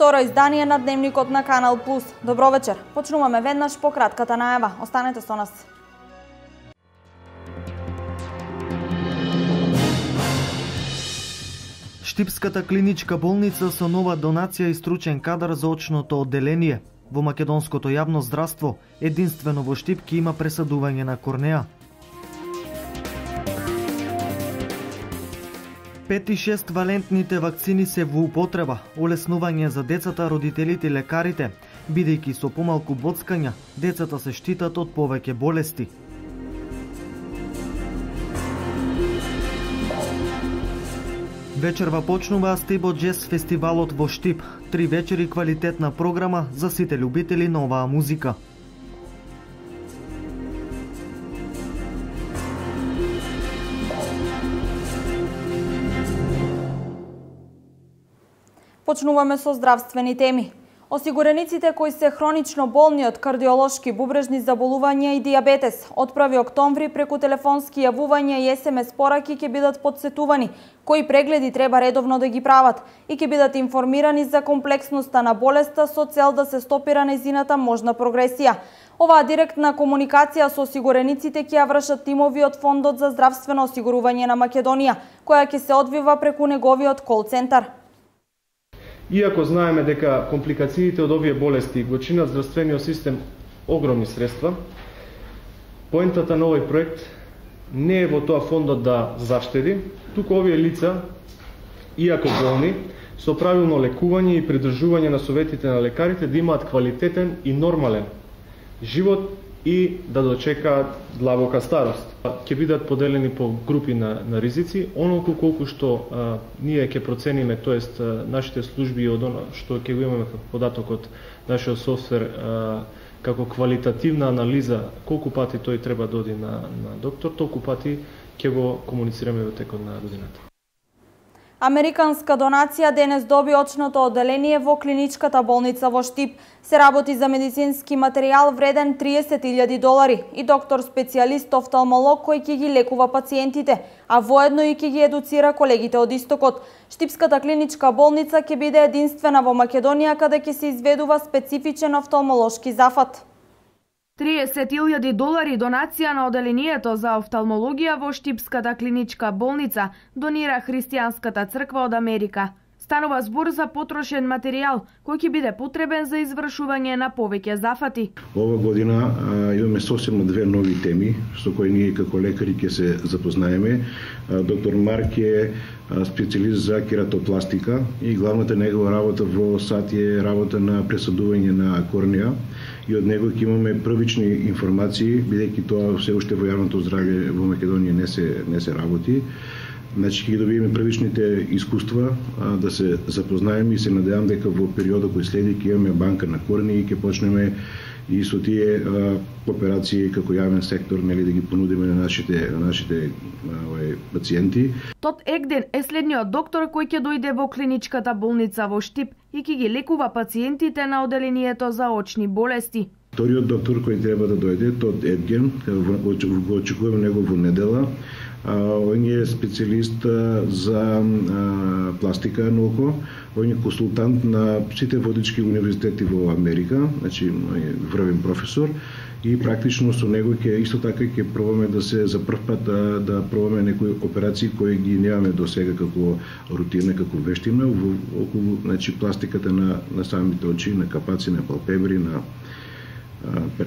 второ издание на Дневникот на Канал Плюс. Добро вечер. Почнуваме веднаш по кратката најава. Останете со нас. Штипската клиничка болница со нова донација и стручен кадар за очното одделение. Во македонското јавно здравство, единствено во Штипки има пресадување на корнеа. 5 и 6 валентните вакцини се во употреба, олеснување за децата, родителите и лекарите, бидејќи со помалку боцкања, децата се штитат од повеќе болести. Вечерва почнува Стебо Джез фестивалот во Штип. 3 вечери квалитетна програма за сите љубители на оваа музика. Почнуваме со здравствени теми. Осигурениците кои се хронично болни од кардиолошки, бубрежни заболувања и дијабетес од 1 октомври преку телефонски јавувања и СМС пораки ќе бидат подсетувани кои прегледи треба редовно да ги прават и ќе бидат информирани за комплексноста на болеста со цел да се стопира нејзината можна прогресија. Оваа директна комуникација со осигурениците ќе ја вршат тимови од Фондот за здравствено осигурување на Македонија, која ќе се одвива преку неговиот кол-центар. Иако знаеме дека компликациите од овие болести го чинат здравствениот систем огромни средства, поентата на овој проект не е во тоа фондот да заштеди, туку овие лица, иако болни, со правилно лекување и придржување на советите на лекарите да имаат квалитетен и нормален живот и да дочекаат длабока старост. Ќе бидат поделени по групи на ризици, онолку колку што ние ќе процениме, тоест нашите служби од она што ќе го имаме како податок од нашиот софтвер како квалитативна анализа, колку пати тој треба да оди на доктор, толку пати ќе го комуницираме во текот на годината. Американска донација денес доби очното одделение во клиничката болница во Штип. Се работи за медицински материјал вреден $30,000 и доктор-специјалист офталмолог кој ќе ги лекува пациентите, а воедно и ќе ги едуцира колегите од Истокот. Штипската клиничка болница ќе биде единствена во Македонија каде ќе се изведува специфичен офталмолошки зафат. $30,000 донација на одделението за офталмологија во Штипската клиничка болница донира Христијанската црква од Америка. Станува збор за потрошен материјал кој ќе биде потребен за извршување на повеќе зафати. Ова година имаме сосема 2 нови теми со кои ние како лекари ќе се запознаеме. Доктор Марк е специјалист за кератопластика и главната негова работа во САД е работа на пресадување на корнеа. И од него ќе имаме првични информации, бидејќи тоа се уште во јавното здравје во Македонија не се работи. Значи ќе добиеме првичните искуства да се запознаеме и се надевам дека во периодот кој следи ќе имаме банка на корнеи и ќе почнеме и со тие операции како јавен сектор да ги понудиме на нашите пациенти. Тот Егден е следниот доктор кој ќе дојде во клиничката болница во Штип и ќе ги лекува пациентите на одделението за очни болести. Вториот доктор кој треба да дојде, Тот Едген, го очекуваме него во недела. Он е специјалист за пластика на око, он е консултант на сите водички универзитети во Америка, значи врвен професор и практично со него ќе исто така ќе пробаме да се за прв пат да пробаме некои операции кои ги немаме до сега како рутина, како вештина околу значи пластиката на самите очи, на капаци, на палпебри, на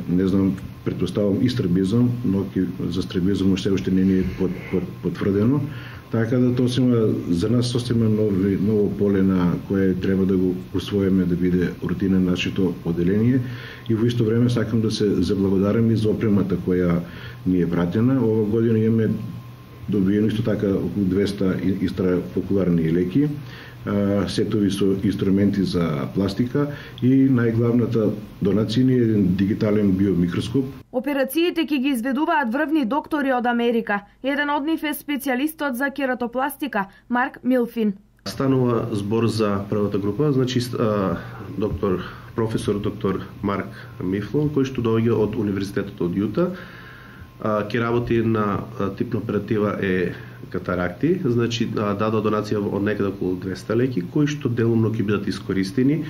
не знам, претпоставам и страбизам, но за страбизам уште не е потврдено. Така да тоа за нас сосема ново поле на кое треба да го усвоиме да биде рутина на нашето одделение и во исто време сакам да се заблагодарам и за опремата која ни е пратена. Ова година имаме добиено исто така околу 200 истракуларни леки, сетови со инструменти за пластика и најглавната донација е еден дигитален биомикроскоп. Операциите ќе ги изведуваат врвни доктори од Америка. Еден од нив е специјалистот за кератопластика Марк Милфин. Станува збор за првата група, значи професор доктор Марк Мифлон, кој што доаѓа од Универзитетот од Јута. ќе работи на типна оператива е катаракти, значи дадо донација од некаде околу 200 леки, кои што делумно ќе бидат искористени,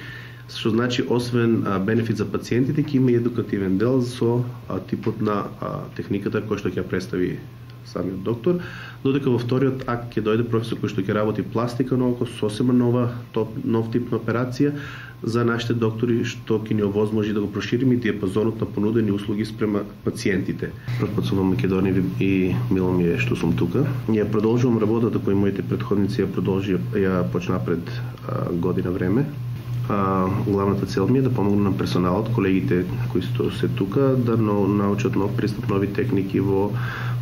што значи освен бенефит за пациентите, ќе има и едукативен дел со типот на техниката кој што ќе представи самиот доктор, додека во вториот акт ќе дојде професор кој што ќе работи пластика на око, сосема нов тип на операција за нашите доктори, што ќе ни овозможи да го прошириме диапазонот на понудени услуги спрема пациентите. Прв пат сум во Македонија и мило ми е што сум тука. Ја продолжувам работата која моите претходници ја почна пред година време. Главната цел ми е да помогнам на персоналот, колегите кои се тука, да научат нов пристап, нови техники во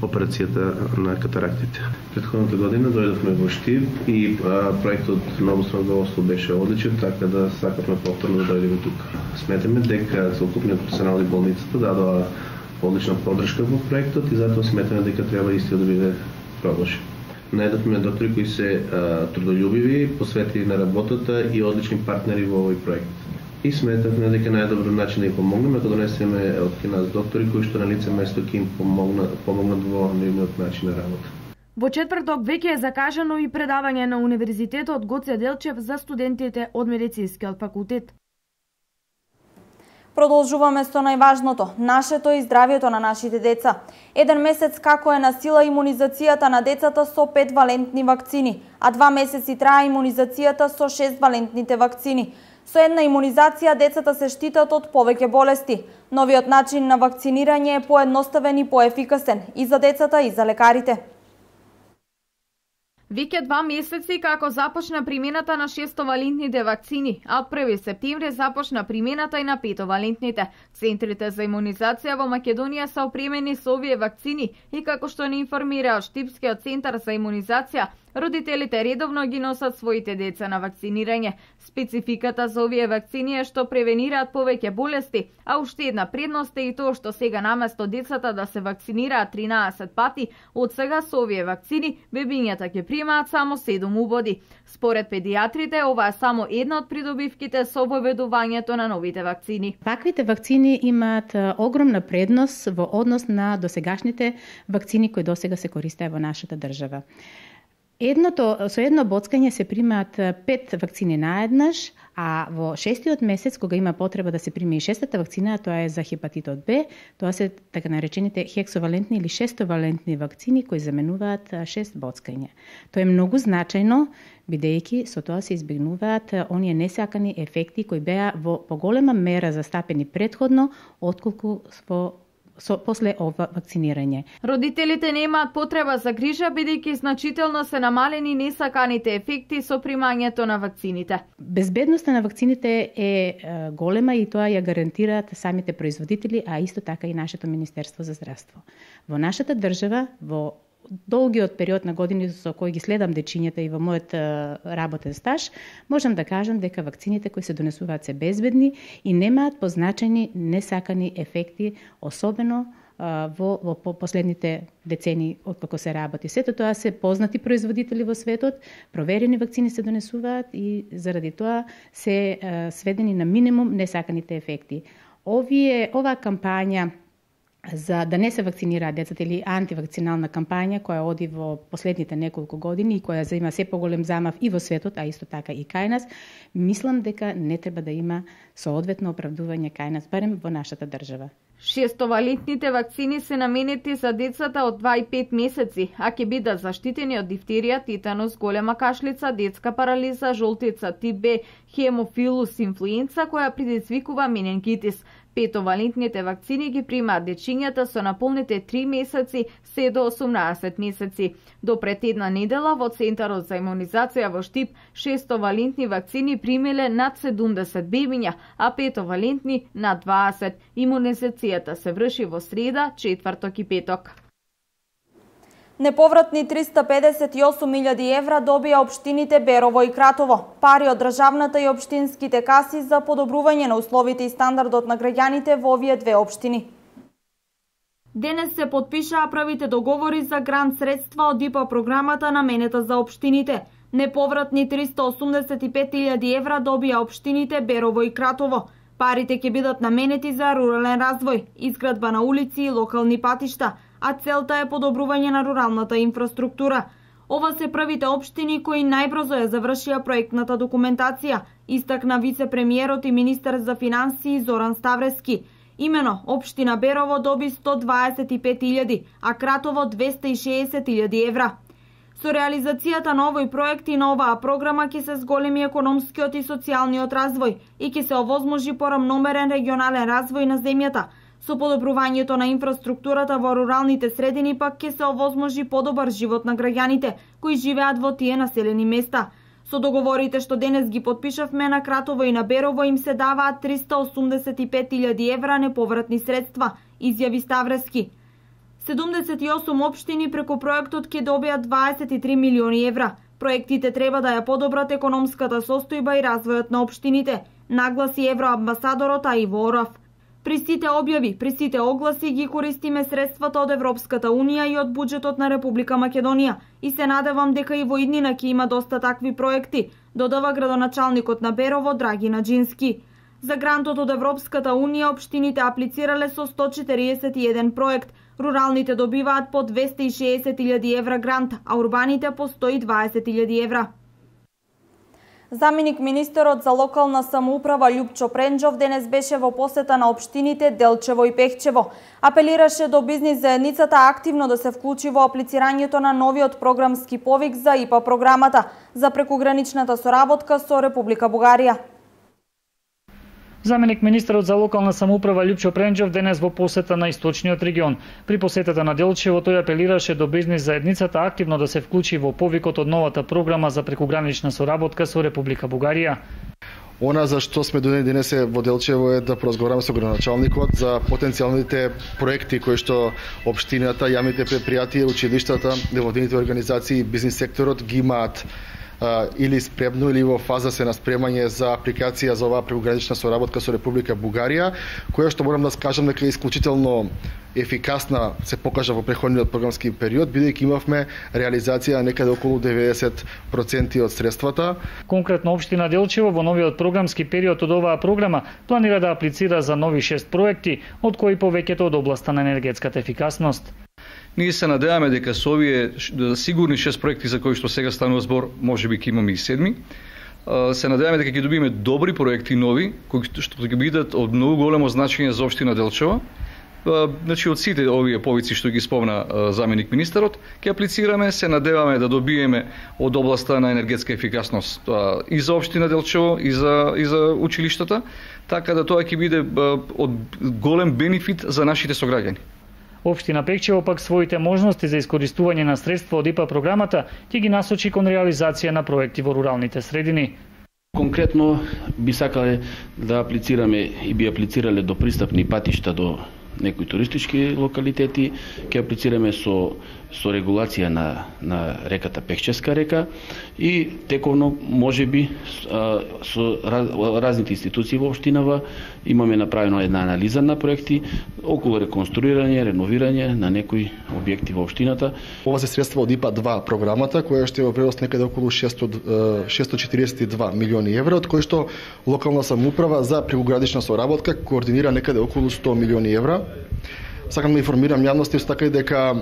операцијата на катарактите. Предходната година дојдовме во Штип и проектот на обоствено доволство беше одличен, така да сакавме повторно да дојдеме тука. Сметаме дека целокупниот персонал и болницата дадоа одлична поддршка во проектот и затоа сметаме дека треба истиот да биде продолжен. Најдовме доктори кои се трудолюбиви, посветени на работата и одлични партнери во овој проект. И сметавме дека најдобар начин да им помогнеме кога донесеме од нас доктори кои што на лице место ќе им помогнат во нивниот начин на работа. Во четврток веќе е закажано и предавање на Универзитетот Гоце Делчев за студентите од медицинскиот факултет. Продолжуваме со најважното, нашето и здравјето на нашите деца. Еден месец како е на сила имунизацијата на децата со 5 валентни вакцини, а 2 месеци трае имунизацијата со 6 валентните вакцини. Со една имунизација децата се штитат од повеќе болести. Новиот начин на вакцинирање е поедноставен и поефикасен и за децата и за лекарите. Веќе 2 месеци како започна примената на 6-валентните вакцини, а од 1 септември започна примената и на 5-валентните. Центрите за имунизација во Македонија се опремени со овие вакцини и како што ни информира Штипскиот центар за имунизација, родителите редовно ги носат своите деца на вакцинирање. Спецификата за овие вакцини е што превенираат повеќе болести, а уште една предност е и тоа што сега наместо децата да се вакцинираат 13 пати, од сега со овие вакцини бебињата ќе примаат само 7 убоди. Според педиатрите, ова е само една од придобивките со воведувањето на новите вакцини. Ваквите вакцини имаат огромна предност во однос на досегашните вакцини кои досега се користеа во нашата држава. Со едно боцкање се примаат 5 вакцини наеднаш, а во 6-тиот месец, кога има потреба да се приме и 6-та вакцина, тоа е за хепатитот Б, тоа се така наречените хексовалентни или 6-валентни вакцини кои заменуваат 6 боцкања. Тоа е многу значајно, бидејќи со тоа се избегнуваат оние несакани ефекти кои беа во поголема мера застапени претходно, отколку после ова вакцинирање. Родителите немаат потреба за грижа, бидејќи значително се намалени несаканите ефекти со примањето на вакцините. Безбедноста на вакцините е голема и тоа ја гарантираат самите производители, а исто така и нашето Министерство за здравство. Во нашата држава, во долгиот период на години со кои ги следам дечињата и во мојот работен стаж, можам да кажам дека вакцините кои се донесуваат се безбедни и немаат позначени несакани ефекти, особено во последните децени откако се работи. Сето тоа се познати производители во светот, проверени вакцини се донесуваат и заради тоа се сведени на минимум несаканите ефекти. Оваа кампања за да не се вакцинираат децата или антивакцинална кампања која оди во последните неколку години и која заима се поголем замав и во светот, а исто така и кај нас, мислам дека не треба да има соодветно оправдување кај нас, барем во нашата држава. 6-валентните вакцини се наменети за децата од 2 и 5 месеци, а ќе бидат заштитени од дифтерија, титанус, голема кашлица, детска парализа, жолтица тип Б, хемофилус инфлуенца која предизвикува менингитис. 5-валентните вакцини ги примаат дечињата со наполните 3 месеци се до 18 месеци. До пред една недела во Центарот за имунизација во Штип 6-валентни вакцини примиле над 70 бебиња, а 5-валентни над 20. Имунизацијата се врши во среда, четврток и петок. Неповратни 358.000 евра добија општините Берово и Кратово. Пари од државната и општинските каси за подобрување на условите и стандардот на граѓаните во овие две општини. Денес се потпишаа првите договори за грант средства од ИПА програмата наменета за општините. Неповратни 385.000 евра добија општините Берово и Кратово. Парите ќе бидат наменети за рурален развој, изградба на улици и локални патишта, а целта е подобрување на руралната инфраструктура. Ова се првите општини кои најбрзо ја завршија проектната документација, истакна вице-премиерот и министер за финансии Зоран Ставрески. Имено, општина Берово доби 125.000, а Кратово 260.000 евра. Со реализацијата на овој проект и на оваа програма ќе се зголеми економскиот и социјалниот развој и ќе се овозможи порамномерен регионален развој на земјата. Со подобрувањето на инфраструктурата во руралните средини пак ќе се овозможи подобар живот на граѓаните кои живеат во тие населени места. Со договорите што денес ги потпишавме на Кратово и на Берово им се даваат 385.000 евра неповратни средства, изјави Ставрески. 78 општини преку проектот ќе добијат 23 милиони евра. Проектите треба да ја подобрат економската состојба и развојот на општините, нагласи евроамбасадорот Аиво Орав. При сите објави, при сите огласи ги користиме средствата од Европската Унија и од буџетот на Република Македонија и се надевам дека и во иднина ќе има доста такви проекти, додава градоначалникот на Берово Драгина Джински. За грантот од Европската Унија општините аплицирале со 141 проект, руралните добиваат по 260.000 евра грант, а урбаните по 120.000 евра. Заменик министерот за локална самоуправа Љупчо Пренџов денес беше во посета на општините Делчево и Пехчево. Апелираше до бизнис заедницата активно да се вклучи во аплицирањето на новиот програмски повик за ИПА програмата за прекуграничната соработка со Република Бугарија. Заменик министерот за локална самоуправа Љупчо Пренџов денес во посета на источниот регион. При посетата на Делчево тој апелираше до бизнис заедницата активно да се вклучи во повикот од новата програма за прекугранична соработка со Република Бугарија. Она за што сме дојдени денес во Делчево е да поразговараме со градоначалникот за потенцијалните проекти кои што општината, јавните предпријатија, училиштата, невладините организации и бизнис секторот ги имаат или спремно или во фаза се на спремање за апликација за оваа прекугранична соработка со Република Бугарија, која што морам да скажам дека е исклучително ефикасна се покажа во претходниот програмски период, бидејќи имавме реализација некаде околу 90% од средствата. Конкретно општина Делчево во новиот програмски период од оваа програма планира да аплицира за нови 6 проекти, од кои повеќето од областа на енергетската ефикасност. Ние се надеваме дека со овие сигурни 6 проекти за кои што сега станува збор, можеби ќе имаме и 7. Се надеваме дека ќе добиеме добри проекти нови, кои што ќе бидат од многу големо значење за општина Делчево. Значи од сите овие повици што ги спомна заменик министерот, ќе аплицираме, се надеваме да добиеме од областа на енергетска ефикасност и за општина Делчево и за училиштата, така да тоа ќе биде од голем бенефит за нашите сограѓани. Општина Пехчево пак своите можности за искористување на средства од ИПА програмата ќе ги насочи кон реализација на проекти во руралните средини. Конкретно би сакале да аплицираме и би аплицирале до пристапни патишта до некои туристички локалитети, ќе аплицираме со регулација на реката Пехчевска река и тековно можеби со разните институции во општинава имаме направено една анализа на проекти околу реконструирање, реновирање на некои објекти во општината. Ова се средства од ИПА 2 програмата, која што е во вредност некаде околу 642 милиони евра, од кои што локална самоуправа за прекугранична соработка координира некаде околу 100 милиони евра. Сакам да информирам јавноста исто така и дека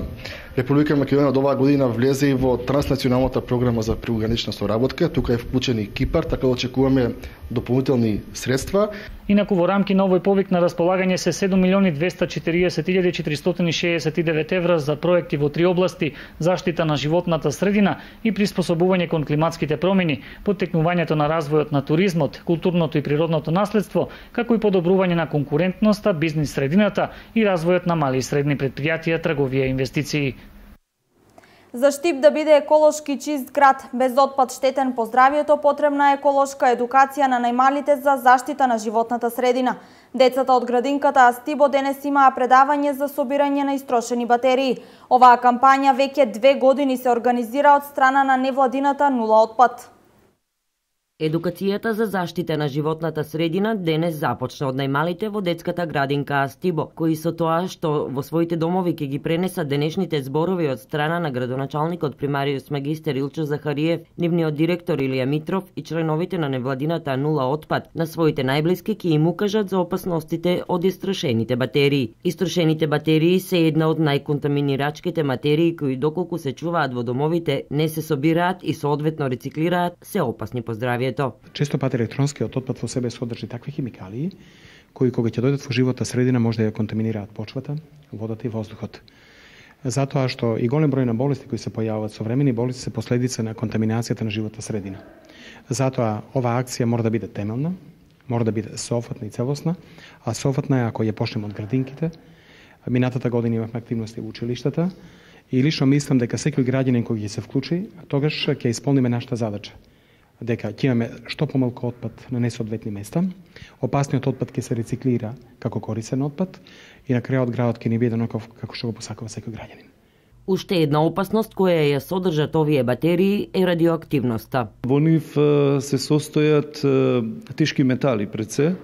Република Македонија од оваа година влезе и во транснационалната програма за прекугранична соработка. Тука е вклучен и Кипар, така да очекуваме дополнителни средства. Инаку во рамки на овој повик на располагање се 7.240.469 евра за проекти во 3 области: заштита на животната средина и приспособување кон климатските промени, поттекнувањето на развојот на туризмот, културното и природното наследство, како и подобрување на конкурентноста, бизнис средината и развојот на мали и средни предпријатија, трговија и инвестиции. За Штип да биде еколошки чист град, без отпад штетен по здравието, потребна е еколошка едукација на најмалите за заштита на животната средина. Децата од градинката Астибо денес имаа предавање за собирање на истрошени батерии. Оваа кампања веќе 2 години се организира од страна на невладината Нула отпад. Едукацијата за заштита на животната средина денес започна од најмалите во детската градинка Астибо, кои со тоа што во своите домови ќе ги пренесат денешните зборови од страна на градоначалникот примариус магистер Илчо Захариев, нивниот директор Илија Митров и членовите на невладината Нула отпад на своите најблиски ќе им укажат за опасностите од истрошените батерии. Истрошените батерии се една од најконтаминирачките материи кои доколку се чуваат во домовите, не се собираат и соодветно рециклираат, се опасни по здравјето. Често пат електронскиот отпад во себе содржи такви химикалии кои кога ќе дојдат во животна средина може да ја контаминираат почвата, водата и воздухот. Затоа што и голем број на болести кои се појавуваат, современи болести се последица на контаминацијата на животна средина. Затоа оваа акција мора да биде темелна, мора да биде софатна и целосна, а софатна е ако ја почнеме од градинките. Минатата година имавме активности во училиштата и лично мислам дека секој граѓанин кој ќе се вклучи, тогаш ќе исполниме нашата задача. Дека ќе имаме што помалку отпад на несоодветни места, опасниот отпад ќе се рециклира како корисен отпад и на крајот градот ќе ни биде онаков како што го посакува секој граѓанин. Уште една опасност која ја содржат овие батерии е радиоактивноста. Во нив се состојат тешки метали пред се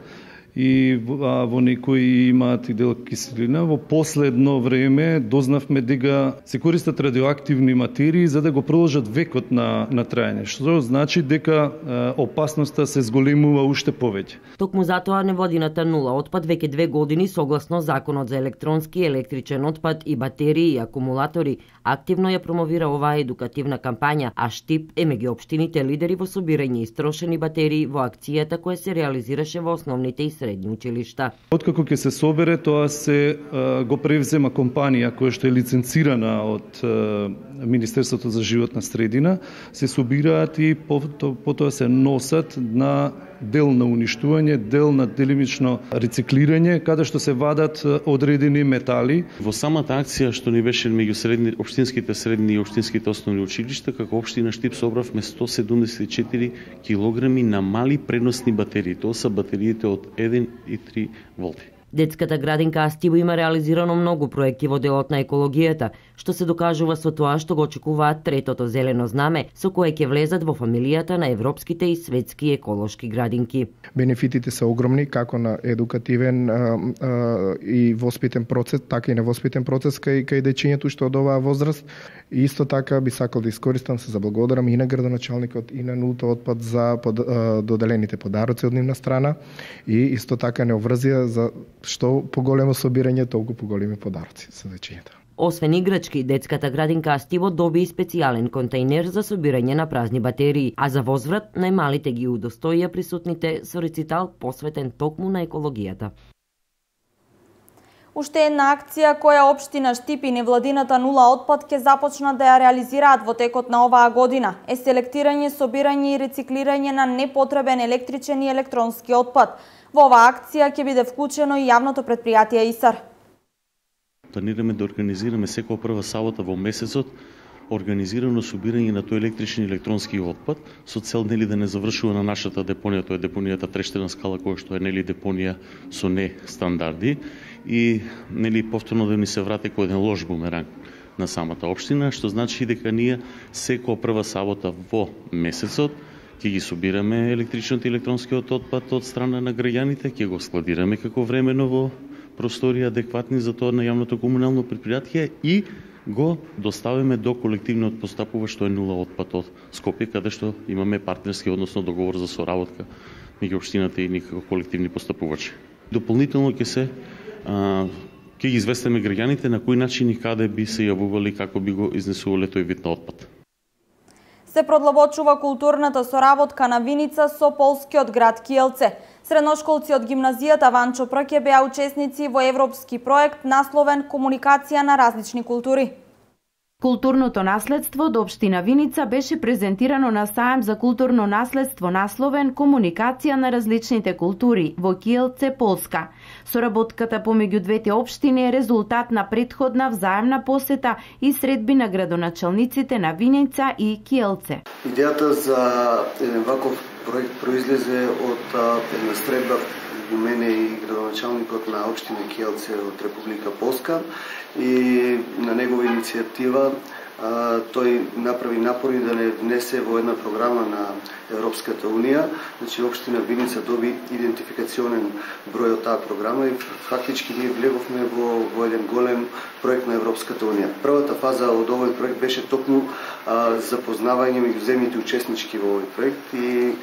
и во некои имаат и дел киселина. Во последно време дознавме дека се користат радиоактивни материи за да го продолжат векот на траење, што значи дека опасноста се зголемува уште повеќе. Токму затоа невладината Нула отпад веќе 2 години согласно Законот за електронски и електричен отпад и батерии и акумулатори активно ја промовира оваа едукативна кампања, а Штип е меѓу општините лидери во собирање истрошени батерии во акцијата која се реализираше во основните и средни училишта. Откако ќе се собере, тоа се го превзема компанија која што е лиценцирана од Министерството за животна средина, се собираат и потоа се носат на дел на уништување, дел на делимично рециклирање, каде што се вадат одредени метали. Во самата акција што ни беше меѓу општинските средни и општинските основни училишта, како општина Штип собравме 174 килограми на мали преносни батерии. Тоа се батериите од 1 и 3 волти. Детската градинка Астибо има реализирано многу проекти во делот на екологијата, што се докажува со тоа што го очекуваат третото зелено знаме, со кое ќе влезат во фамилијата на европските и светски еколошки градинки. Бенефитите се огромни, како на едукативен и воспитен процес, така и на воспитен процес кај дечињето што од оваа возраст. И исто така би сакал да искористам се заблагодарам и на градоначалникот и на Нулта отпад за доделените подароци од нивна страна и исто така не обврзија за што поголемо собирање, толку поголеми подароци за дечињата. Освен играчки, детската градинка Астибо доби и специјален контејнер за собирање на празни батерии, а за возврат најмалите ги удостоија присутните со рецитал посветен токму на екологијата. Уште една акција која општина Штип и невладината Нула отпад ќе започнат да ја реализираат во текот на оваа година е селектирање, собирање и рециклирање на непотребен електричен и електронски отпад. Во оваа акција ќе биде вклучено и јавното претпријатие ИСАР. Планираме да организираме секоја прва сабота во месецот организирано собирање на тој електричен и електронски отпад со цел нели да не завршува на нашата депонија, тоа е депонијата Трештена скала која што е нели депонија со не стандарди и нели повторно да ни се врати кој еден лош бумеранг на самата општина, што значи дека ние секоја прва сабота во месецот ќе ги собираме електричниот и електронскиот отпад од страна на граѓаните, ќе го складираме како времено во простори адекватни за тоа на јавното комунално предпријатие и го доставиме до колективниот постапувач што е Нула отпад од Скопје, каде што имаме партнерски, односно договор за соработка меѓу општината и ние како колективни постапувачи. Дополнително ќе ги известиме граѓаните на кој начин и каде би се јавували, како би го изнесувале тој вид на отпад. Се продлабочува културната соработка на Виница со полскиот град Киелце. Средношколци од гимназијата Ванчо Прке беа учесници во европски проект насловен Комуникација на различни култури. Културното наследство од општина Виница беше презентирано на саем за културно наследство насловен Комуникација на различните култури во Киелце, Полска. Соработката помеѓу двете општини е резултат на претходна взаемна посета и средби на градоначалниците на Виница и Киелце. Идејата за еден ваков проект произлезе од една средба во мене и градоначалникот на општина Киелце од Република Полска и на негова иницијатива тој направи напори да не внесе во една програма на Европската Унија. Значи, општина Виница доби идентификационен број од таа програма и фактички ние влеговме во еден голем проект на Европската Унија. Првата фаза од овој проект беше токму запознавање меѓу земјите учеснички во овој проект и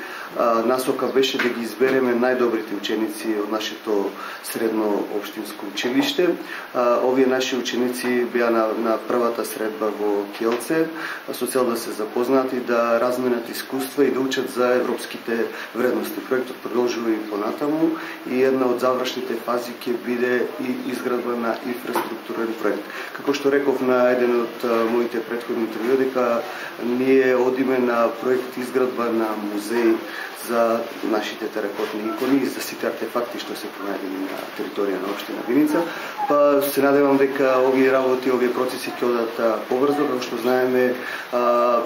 насока беше да ги избереме најдобрите ученици од нашето средно општинско училиште. Овие наши ученици беа на првата средба во Келце со цел да се запознаат и да разменат искуства и да учат за европските вредности. Проектот продолжува и понатаму и една од завршните фази ќе биде и изградба на инфраструктурен проект. Како што реков на еден од моите претходни интервјуи, дека ние одиме на проект изградба на музеј за нашите теракотни икони и за сите артефакти што се пронајдени на територија на општина Виница. Па се надевам дека овие работи, овие процеси ќе одат побрзо, како што знаеме,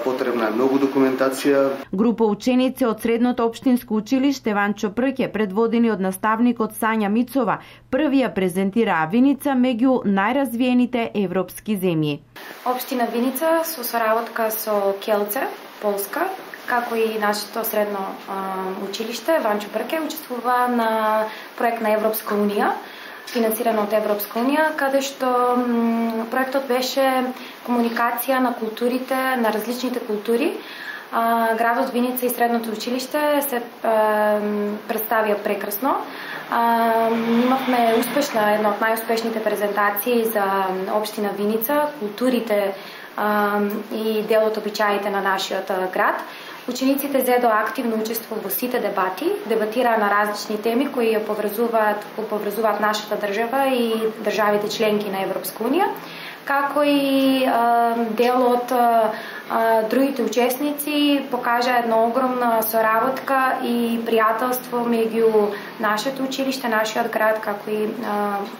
потребна е многу документација. Група ученици од средното општинско училиште Ванчо Прке, предводени од наставникот Сања Мицова, првија презентираа Виница меѓу најразвиените европски земји. Општина Виница со соработка со Келце, Полска, како и нашето средно училиште Ванчо Прке учествува на проект на Европска Унија, финансиран од Европска Унија, каде што проектот беше комуникација на културите, на различните култури. Градот Виница и средното училиште се представија прекрасно. Имавме успешна, една од најуспешните презентации за општина Виница, културите и дел од обичаите на нашиот град. Учениците зедоа активно учество во сите дебати, дебатираа на различни теми кои ја поврзуваат нашата држава и државите членки на Европска Унија, како и дел од другите учесници покажа една огромна соработка и пријателство меѓу нашето училиште, нашиот град, како и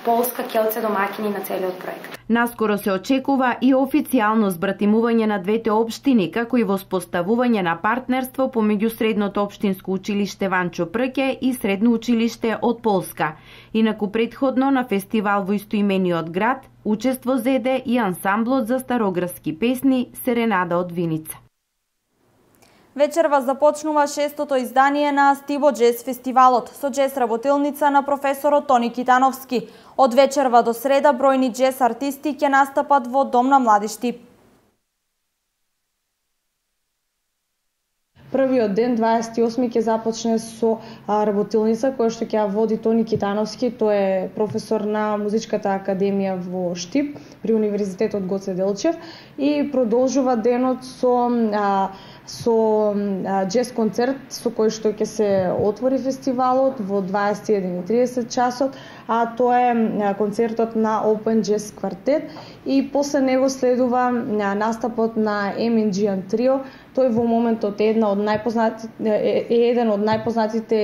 Полска, Келце домаќини на целиот проект. Наскоро се очекува и официјално збратимување на двете општини, како и воспоставување на партнерство помеѓу средното општинско училиште Ванчо Прке и средно училиште од Полска. Инаку претходно на фестивал во истоимениот град учество зеде и ансамблот за староградски песни Серенада од Виница. Вечерва започнува 6-тото издание на Астибо Джез фестивалот со джез работилница на професорот Тони Китановски. Од вечерва до среда бројни джез артисти ќе настапат во Дом на млади Штип. Првиот ден, 28 ќе започне со работилница која што ќе ја води Тони Китановски, тој е професор на Музичката академија во Штип при Универзитетот Гоце Делчев и продолжува денот со джез концерт со кој што ќе се отвори фестивалот во 21:30 часот, а тоа е концертот на Open Jazz Quartet и после него следува настапот на Еминџијан Трио. Тој во моментот е еден од најпознатите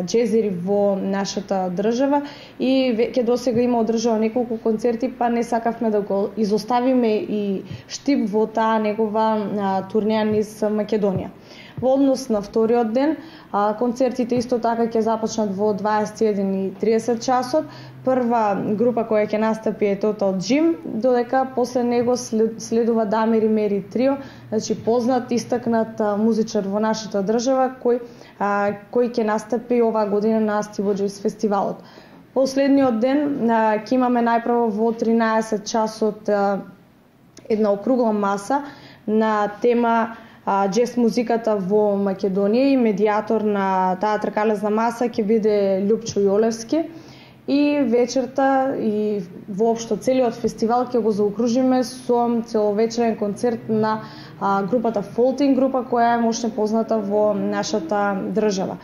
джезери во нашата држава и веќе досега има одржава неколку концерти, па не сакавме да го изоставиме и Штип во таа негова турнеја низ Македонија. Во однос на вториот ден, концертите исто така ќе започнат во 21:30 часот. Прва група која ќе настапи е Total Jim, додека после него следува Дамир и Мери Трио, значи познат, истакнат музичар во нашата држава кој ќе настапи оваа година на Астибо Джез фестивалот. Последниот ден ќе имаме најпрво во 13 часот една округла маса на тема джез музиката во Македонија и медијатор на таа тркалезна маса ќе биде Љупчо Јолевски. И вечерта и воопшто целиот фестивал ќе го заокружиме со целовечерен концерт на групата Фолтинг, група која е мощно позната во нашата држава.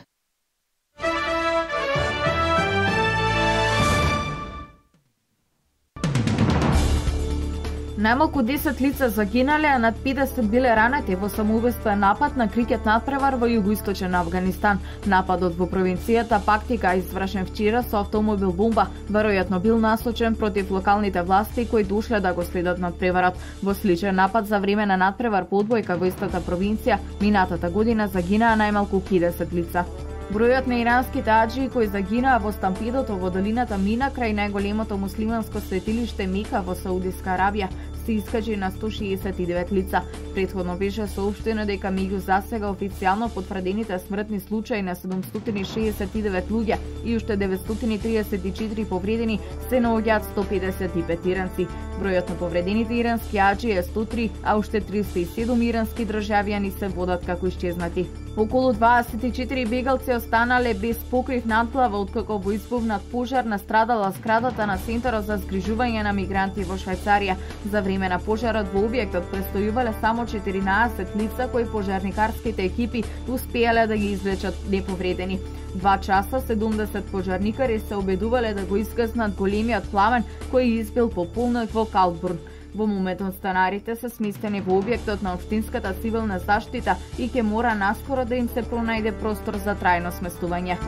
Најмалку 10 лица загинале, а над 50 биле ранети во самоубиствен напад на крикет надпревар во југоисточен Авганистан. Нападот во провинцијата Пактика извршен вчера со автомобил бомба, веројатно бил насочен против локалните власти кои дошле да го следат надпреварот. Во сличен напад за време на надпревар по одбојка во истата провинција минатата година загинаа најмалку 50 лица. Бројот на иранските аџии кои загинаа во стампедото во долината Мина крај најголемото муслиманско светилиште Мека во Саудиска Арабија се искажи на 169 лица. Предходно беше соопштено дека меѓу засега официјално потврдените смртни случаи на 769 луѓе и уште 934 повредени се наоѓаат 155 иранци. Бројот на повредените ирански аџи е 103, а уште 307 ирански државјани се водат како исчезнати. Околу 24 бегалци останале без покрив надплава откако во избувнат пожар настрадала зградата на Центарот за згрижување на мигранти во Швајцарија. За време на пожарот во објектот престојувале само 14 лица кои пожарникарските екипи успеале да ги извлечат неповредени. 2 часа 70 пожарникари се обедувале да го изгаснат големиот пламен кој избил по полнок во Калбурн. Во моментот станарите се сместени во објектот на Општинската цивилна заштита и ќе мора наскоро да им се пронајде простор за трајно сместување.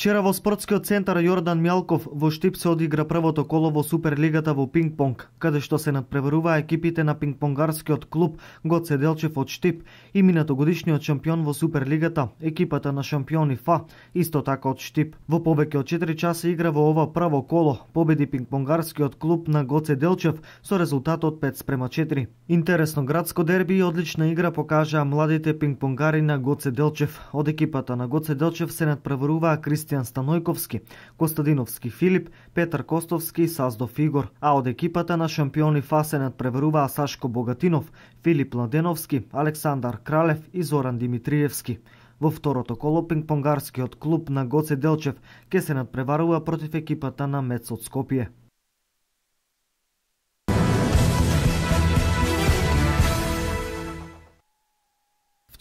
Вчера во спортскиот центар Јордан Мјалков во Штип се одигра првото коло во Суперлигата во пинг-понг, каде што се надпреваруваа екипите на пинг-понгарскиот клуб Гоце Делчев од Штип и минатогодишниот шампион во Суперлигата, екипата на шампиони ФА, исто така од Штип. Во повеќе од 4 часа игра во ова прво коло победи пинг-понгарскиот клуб на Гоце Делчев со резултатот 5:4. Интересно градско дерби и одлична игра покажаа младите пинг-понгари на Гоце Делчев. Од екипата на Гоце Делчев се надпреваруваа Кристијан Станојковски, Костадиновски Филип, Петар Костовски и Саздов Игор, а од екипата на шампиони ФА се надпреваруваа Сашко Богатинов, Филип Ладеновски, Александар Кралев и Зоран Димитриевски. Во второто коло пинг-понгарскиот клуб на Гоце Делчев ќе се надпреварува против екипата на МЕЦ од Скопје.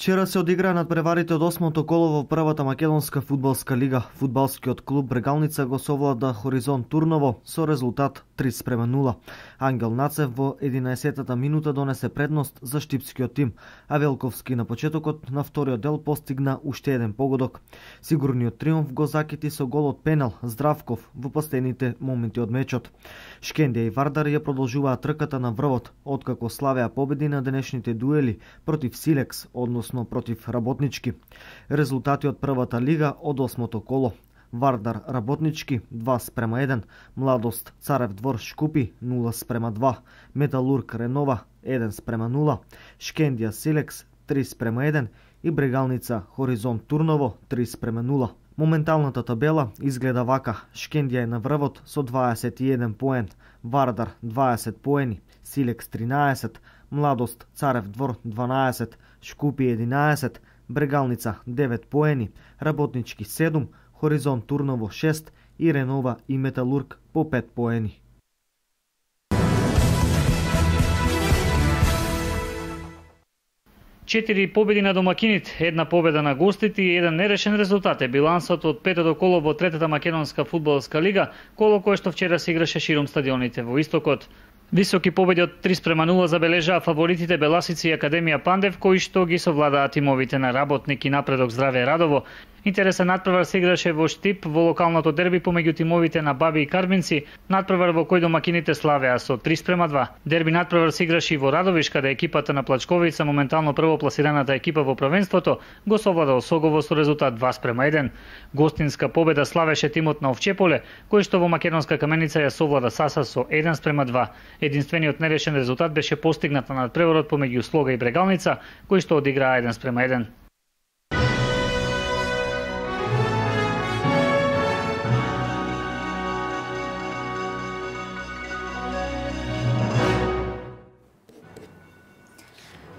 Вчера се одиграа надпреварите од 8-то коло во првата македонска фудбалска лига. Фудбалскиот клуб Брегалница го совлада Хоризонт Турново со резултат 3:0. Ангел Нацев во 11-та минута донесе предност за штипскиот тим, а Велковски на почетокот на вториот дел постигна уште еден погодок. Сигурниот триумф го закити со гол од пенал Здравков во последните моменти од мечот. Шкендија и Вардар ја продолжуваат трката на врвот, откако славеа победи на денешните дуели против Силекс, односно против Работнички. Резултати од првата лига од 8-то коло. Вардар Работнички 2:1, Младост Царев двор Шкупи 0:2, Металург Ренова 1:0, Шкендија Силекс 3:1 и Брегалница Хоризонт Турново 3:0. Моменталната табела изгледа вака: Шкендија е на врвот со 21 поен, Вардар 20 поени, Силекс 13, Младост Царев двор 12, Шкупи 11, Брегалница 9 поени, Работнички 7, Хоризонт Турново 6 и Ренова и Металург по 5 поени. Четири победи на домакините, една победа на гостите и еден нерешен резултат е билансот од петото коло во третата македонска фудбалска лига, коло кое што вчера се играше широм стадионите во Истокот. Високи победи од 3:0 забележаа фаворитите Беласици и Академија Пандев, кои што ги совладаа тимовите на Работник и Напредок Здраве Радово. Интересен надпревар се играше во Штип во локалното дерби помеѓу тимовите на Баби и Карбинци, надпревар во кој домакините славеа со 3:2. Дерби надпревар се играше и во Радовиш, каде екипата на Плачковица, моментално првопласираната екипа во првенството, го совлада Осогово со резултат 2:1. Гостинска победа славеше тимот на Овчеполе, кој што во македонска Каменица ја совлада Саса со 1:2. Единствениот нерешен резултат беше постигнат на надпреварот помеѓу Слога и Брегалница, кој што одиграа 1:1.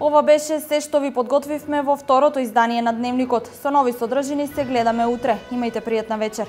Ова беше се што ви подготвивме во второто издание на Дневникот. Со нови содржини се гледаме утре. Имајте пријатна вечер.